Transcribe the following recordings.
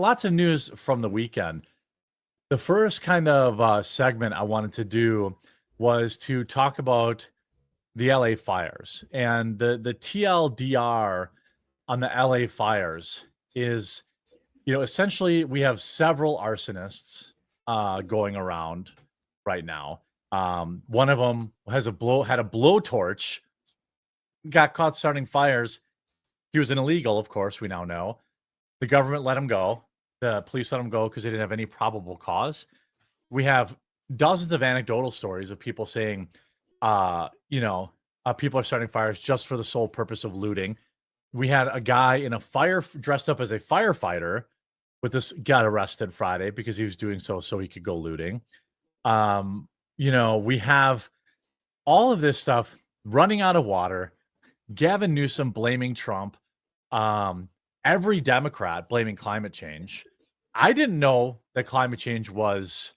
lots of news from the weekend. The first kind of segment I wanted to do was to talk about the LA fires. And the TLDR on the LA fires is, essentially we have several arsonists going around right now. One of them had a blowtorch, got caught starting fires. He was an illegal, of course, we now know. The government let him go. The police let him go because they didn't have any probable cause. We have dozens of anecdotal stories of people saying, people are starting fires just for the sole purpose of looting. We had a guy in a fire dressed up as a firefighter got arrested Friday because he was doing so he could go looting. We have all of this stuff running out of water. Gavin Newsom blaming Trump. Every Democrat blaming climate change. I didn't know that climate change was,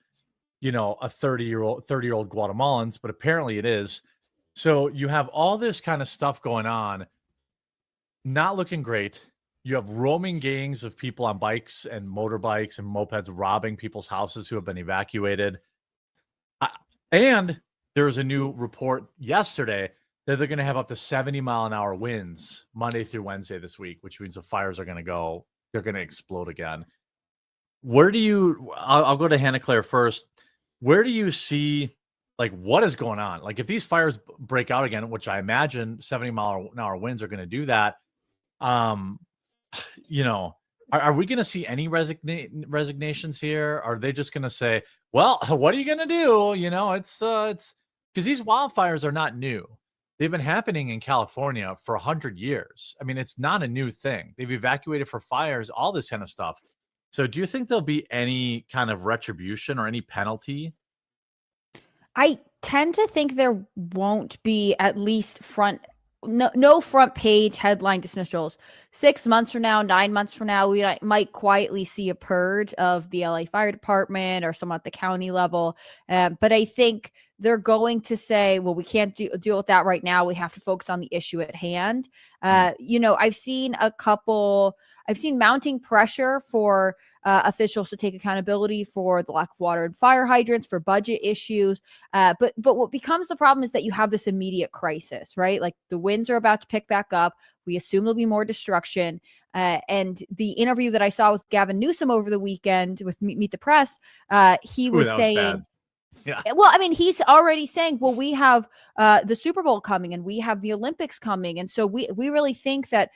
a 30-year-old Guatemalans, but apparently it is. So you have all this kind of stuff going on, not looking great. You have roaming gangs of people on bikes and motorbikes and mopeds robbing people's houses who have been evacuated. And there's a new report yesterday that they're going to have up to 70-mile-an-hour winds Monday through Wednesday this week, which means the fires are going to explode again. I'll go to Hannah Claire first. Where do you see, what is going on? If these fires break out again, which I imagine 70-mile-an-hour winds are going to do that, are we going to see any resignations here? Are they just going to say, well, what are you going to do? It's because these wildfires are not new. They've been happening in California for 100 years. I mean, it's not a new thing. They've evacuated for fires, all this kind of stuff. So do you think there'll be any kind of retribution or any penalty? I tend to think there won't be, at least no front page headline dismissals. 6 months from now, 9 months from now, we might quietly see a purge of the LA Fire Department or someone at the county level. But I think they're going to say, well, we can't deal with that right now. We have to focus on the issue at hand. I've seen mounting pressure for officials to take accountability for the lack of water and fire hydrants, for budget issues. But what becomes the problem is that you have this immediate crisis, right? The winds are about to pick back up. We assume there'll be more destruction. And the interview that I saw with Gavin Newsom over the weekend with Meet the Press, he was saying, yeah. Well, I mean, he's already saying, well, we have the Super Bowl coming and we have the Olympics coming. And so we really think that,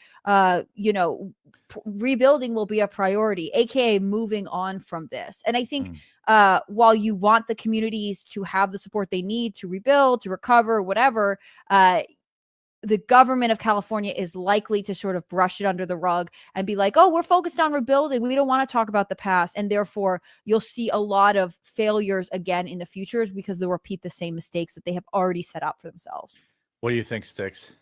rebuilding will be a priority, AKA moving on from this. And I think while you want the communities to have the support they need to rebuild, to recover, whatever, the government of California is likely to sort of brush it under the rug and be like, oh, we're focused on rebuilding. We don't want to talk about the past. And therefore, you'll see a lot of failures again in the future because they'll repeat the same mistakes that they have already set up for themselves. What do you think, Styx?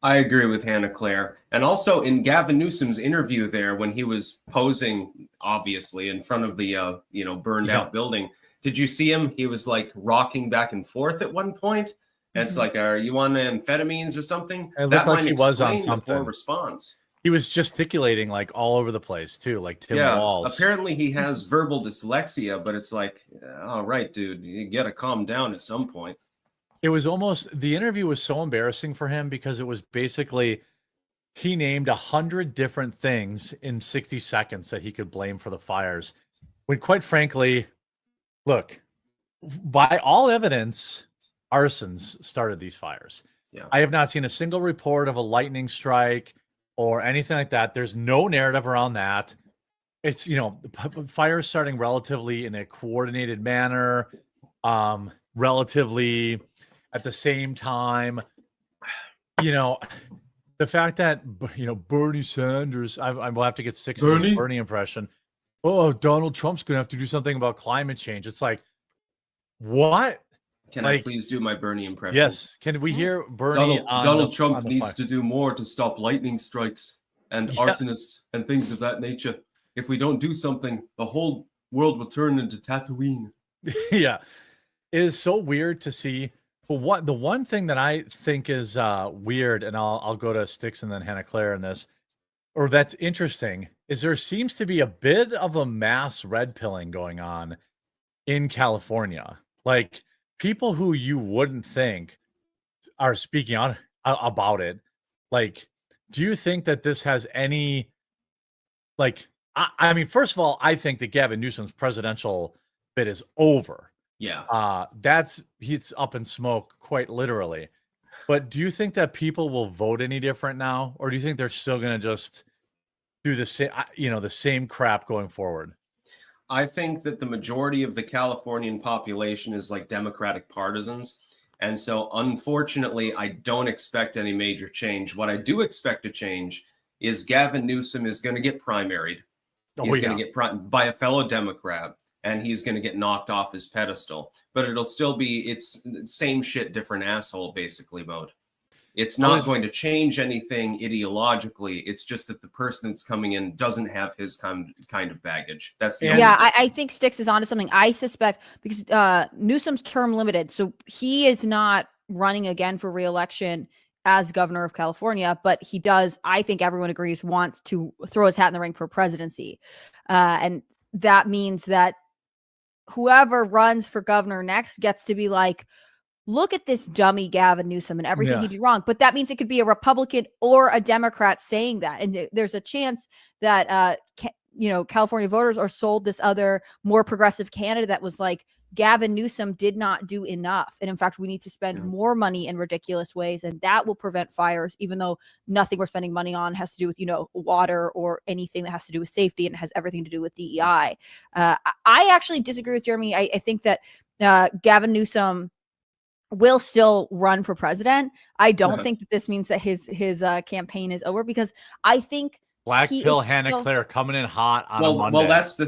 I agree with Hannah Claire. And also in Gavin Newsom's interview there, when he was posing, obviously, in front of the, burned out building, did you see him? He was rocking back and forth at one point. And it's are you on amphetamines or something? It looked like he was on something. The response. He was gesticulating all over the place too, like Tim Walz. Apparently he has verbal dyslexia, but it's all right, dude, you got to calm down at some point. It was the interview was so embarrassing for him because it was basically, he named 100 different things in 60 seconds that he could blame for the fires. When quite frankly, look, by all evidence, arsons started these fires. Yeah. I have not seen a single report of a lightning strike or anything like that. There's no narrative around that. It's, fires starting relatively in a coordinated manner, relatively at the same time. The fact that, Bernie Sanders, I will have to get sick of the Bernie impression. Oh, Donald Trump's going to have to do something about climate change. It's what? Can I please do my Bernie impression? Yes. Can we hear Bernie? Donald Trump needs to do more to stop lightning strikes and arsonists and things of that nature. If we don't do something, the whole world will turn into Tatooine. Yeah. It is so weird to see. But the one thing that I think is weird, and I'll go to Styx and then Hannah Claire in this, or that's interesting, is there seems to be a bit of a mass red pilling going on in California. Like people who you wouldn't think are speaking on about it. Like, do you think that this has any like I mean, first of all, I think that Gavin Newsom's presidential bid is over. Yeah. He's up in smoke, quite literally. But do you think that people will vote any different now, or do you think they're still going to just do the same, the same crap going forward? I think that the majority of the Californian population is like Democratic partisans. And so, unfortunately, I don't expect any major change. What I do expect to change is Gavin Newsom is going to get primaried. He's going to get by a fellow Democrat, and he's going to get knocked off his pedestal. But it'll still be it's same shit, different asshole, basically mode. It's not going to change anything ideologically. It's just that the person that's coming in doesn't have his kind of baggage. That's the I think Styx is onto something. I suspect because Newsom's term limited, so he is not running again for re-election as governor of California, but he does, I think everyone agrees, wants to throw his hat in the ring for presidency. And that means that whoever runs for governor next gets to be like, look at this dummy Gavin Newsom and everything he did wrong. But that means it could be a Republican or a Democrat saying that. And there's a chance that, California voters are sold this other more progressive candidate that was like, Gavin Newsom did not do enough. And in fact, we need to spend more money in ridiculous ways. And that will prevent fires, even though nothing we're spending money on has to do with, water or anything that has to do with safety, and it has everything to do with DEI. I actually disagree with Jeremy. I think that Gavin Newsom will still run for president. I don't think that this means that his campaign is over, because I think Black Pill Hannah Claire coming in hot on a Monday. Well, that's the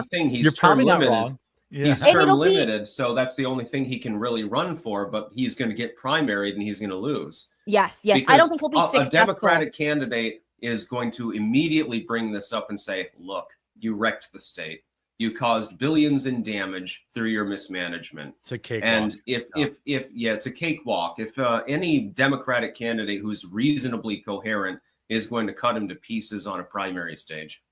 thing. You're probably not wrong. Yeah. He's term limited, so that's the only thing he can really run for. But he's going to get primaried and he's going to lose. Yes. Because I don't think he'll be successful. A Democratic candidate is going to immediately bring this up and say, "Look, you wrecked the state. You caused billions in damage through your mismanagement." It's a cakewalk. And if it's a cakewalk. If any Democratic candidate who's reasonably coherent is going to cut him to pieces on a primary stage.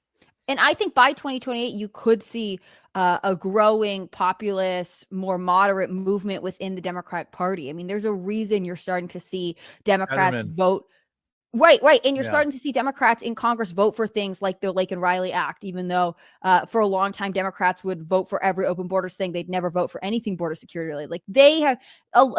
And I think by 2028, you could see a growing populist, more moderate movement within the Democratic Party. I mean, there's a reason you're starting to see Democrats vote. Right. And you're starting to see Democrats in Congress vote for things like the Lake and Riley Act, even though for a long time, Democrats would vote for every open borders thing. They'd never vote for anything border security related. Like they have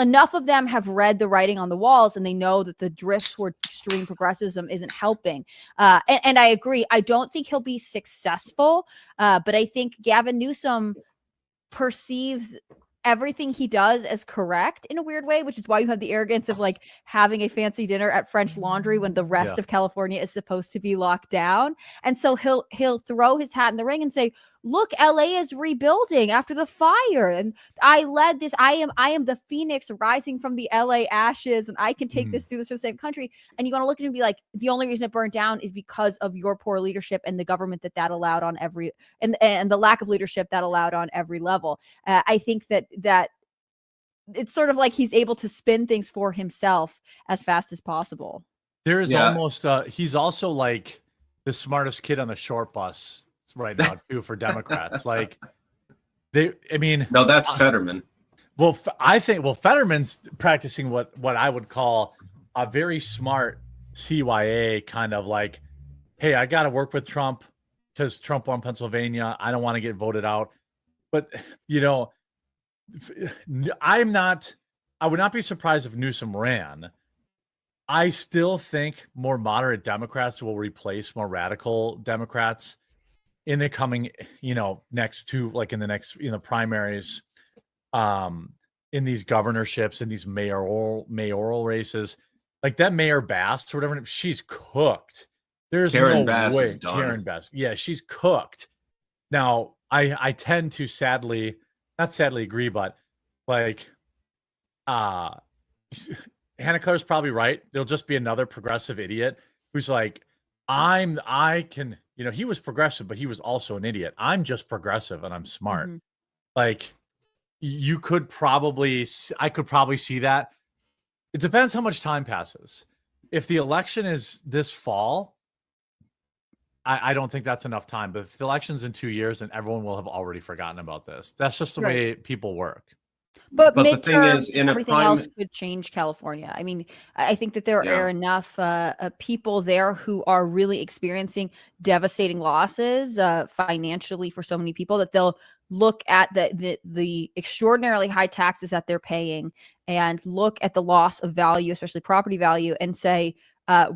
enough of them have read the writing on the walls, and they know that the drift toward extreme progressivism isn't helping. And I agree. I don't think he'll be successful, but I think Gavin Newsom perceives everything he does as correct in a weird way, which is why you have the arrogance of like having a fancy dinner at French Laundry when the rest of California is supposed to be locked down. And so he'll throw his hat in the ring and say, look, LA is rebuilding after the fire. And I led this. I am the phoenix rising from the LA ashes, and I can take this, do this for the same country. And you're going to look at him and be like, the only reason it burned down is because of your poor leadership and the government that allowed on every, and the lack of leadership that allowed on every level. I think that it's sort of like he's able to spin things for himself as fast as possible. There is almost, he's also like the smartest kid on the short bus right now too for Democrats. Like no, that's Fetterman. Well, I think Fetterman's practicing what I would call a very smart CYA kind of like, hey, I got to work with Trump because Trump won Pennsylvania. I don't want to get voted out. But, I would not be surprised if Newsom ran. I still think more moderate Democrats will replace more radical Democrats in the coming, next two, like in the next, primaries, in these governorships, in these mayoral races, like that Mayor Bass or whatever, she's cooked. There's Karen no Bass way. is done. Karen Bass. Yeah, she's cooked. Now, I tend to not sadly agree, but like, Hannah Claire's probably right. There'll just be another progressive idiot who's like, he was progressive, but he was also an idiot. I'm just progressive and I'm smart. Mm-hmm. Like I could probably see that. It depends how much time passes. If the election is this fall, I don't think that's enough time. But if the election's in 2 years, then everyone will have already forgotten about this. That's just the Right. way people work. But the thing midterms is, and in a everything else could change California. I mean, I think that there are enough people there who are really experiencing devastating losses financially for so many people that they'll look at the extraordinarily high taxes that they're paying and look at the loss of value, especially property value, and say,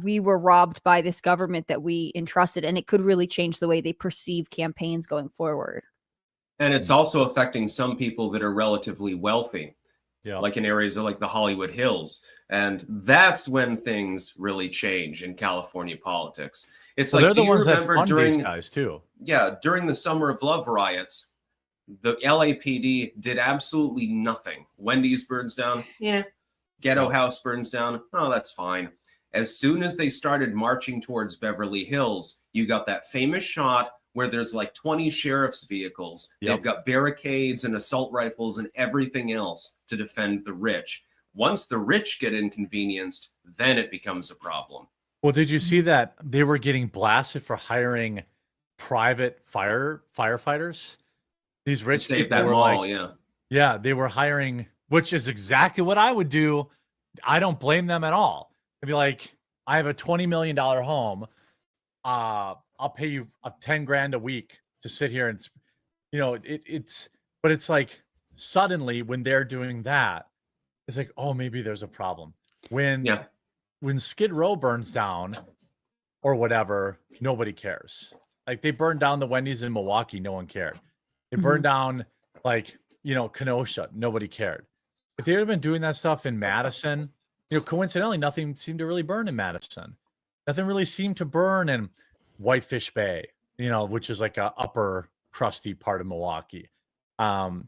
we were robbed by this government that we entrusted. And it could really change the way they perceive campaigns going forward. And it's also affecting some people that are relatively wealthy, Yeah. like in areas of like the Hollywood Hills. And that's when things really change in California politics. It's Well, like, they're do the you ones that remember fund during these guys too. during the Summer of Love riots, the LAPD did absolutely nothing. Wendy's burns down. Yeah. Ghetto House burns down. Oh, that's fine. As soon as they started marching towards Beverly Hills, you got that famous shot where there's like 20 sheriff's vehicles. Yep. They've got barricades and assault rifles and everything else to defend the rich. Once the rich get inconvenienced, then it becomes a problem. Well, did you see that they were getting blasted for hiring private firefighters? These rich Save people that were mall, like, yeah, they were hiring, which is exactly what I would do. I don't blame them at all. I'd be like, I have a $20 million home. I'll pay you 10 grand a week to sit here and, but it's like suddenly when they're doing that, it's like, oh, maybe there's a problem. When Skid Row burns down or whatever, nobody cares. Like they burned down the Wendy's in Milwaukee, no one cared. They burned down Kenosha, nobody cared. If they had been doing that stuff in Madison, coincidentally, nothing seemed to really burn in Madison. Nothing really seemed to burn in Whitefish Bay, which is like a upper crusty part of Milwaukee. And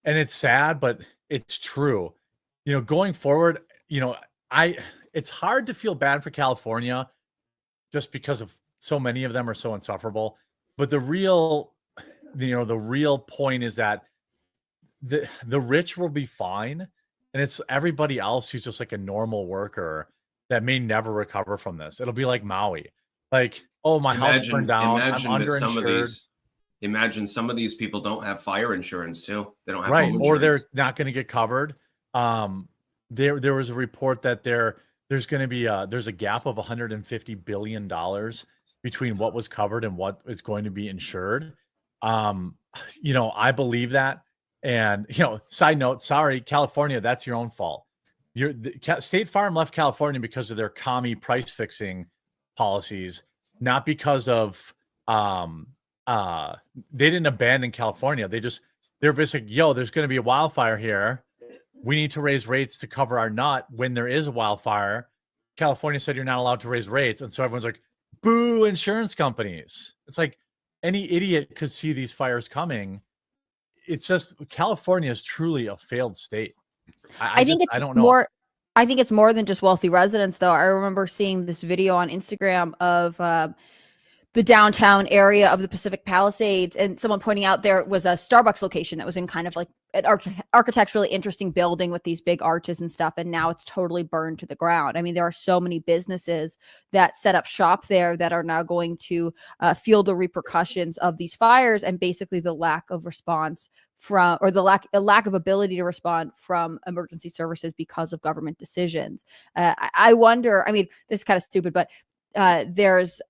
it's sad, but it's true. Going forward, it's hard to feel bad for California just because of so many of them are so insufferable. But the real point is that the rich will be fine. And it's everybody else who's just like a normal worker that may never recover from this. It'll be like Maui. Like, oh, my house burned down. I'm underinsured. Imagine some of these people don't have fire insurance too. They don't have right, home or insurance. they're not going to get covered. There was a report that there's going to be there's a gap of $150 billion between what was covered and what is going to be insured. I believe that. And, side note, sorry, California, that's your own fault. State Farm left California because of their commie price fixing policies, not because of they didn't abandon California. They're basically, there's going to be a wildfire here. We need to raise rates to cover our nut when there is a wildfire. California said you're not allowed to raise rates. And so everyone's like, boo, insurance companies. It's like any idiot could see these fires coming. It's just California is truly a failed state. I don't know. I think it's more than just wealthy residents, though. I remember seeing this video on Instagram of the downtown area of the Pacific Palisades, and someone pointing out there was a Starbucks location that was in kind of like an architecturally interesting building with these big arches and stuff, and now it's totally burned to the ground. I mean, there are so many businesses that set up shop there that are now going to feel the repercussions of these fires and basically the lack of response from, or the lack of ability to respond from emergency services because of government decisions. I wonder, I mean, this is kind of stupid, but there's,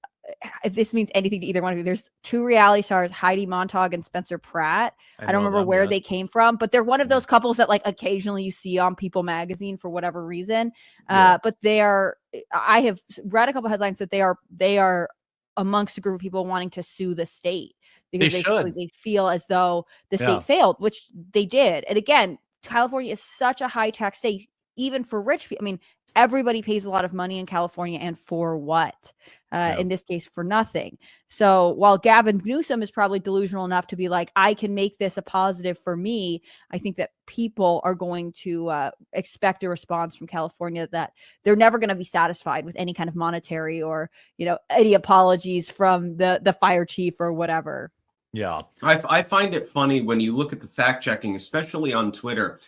if this means anything to either one of you, there's two reality stars, Heidi Montag and Spencer Pratt. I don't remember where they came from, but they're one of those couples that like occasionally you see on People magazine for whatever reason. But I have read a couple headlines that they are amongst a group of people wanting to sue the state because they feel as though the state failed, which they did. And again, California is such a high tax state, even for rich people. I mean, everybody pays a lot of money in California, and for what? In this case, for nothing. So while Gavin Newsom is probably delusional enough to be like, I can make this a positive for me, I think that people are going to expect a response from California that they're never going to be satisfied with any kind of monetary or, any apologies from the fire chief or whatever. Yeah. I find it funny when you look at the fact checking, especially on Twitter.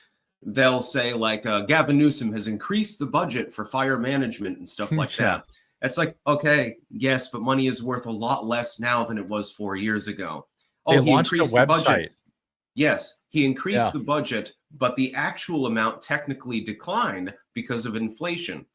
They'll say like Gavin Newsom has increased the budget for fire management and stuff like that. It's like, okay, yes, but money is worth a lot less now than it was 4 years ago. They He launched a increased the budget. website. Yes, he increased Yeah. the budget, but the actual amount technically declined because of inflation.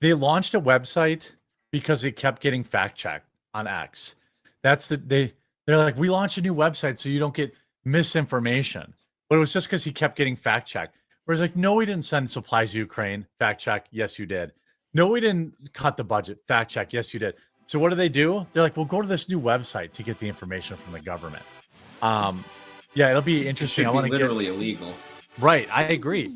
They launched a website because they kept getting fact checked on X. They're like, we launched a new website so you don't get misinformation. But it was just because he kept getting fact checked. Whereas like, no, we didn't send supplies to Ukraine. Fact check. Yes, you did. No, we didn't cut the budget. Fact check. Yes, you did. So what do? They're like, well, go to this new website to get the information from the government. Yeah, it'll be It interesting. should I be want to literally illegal. right. I agree.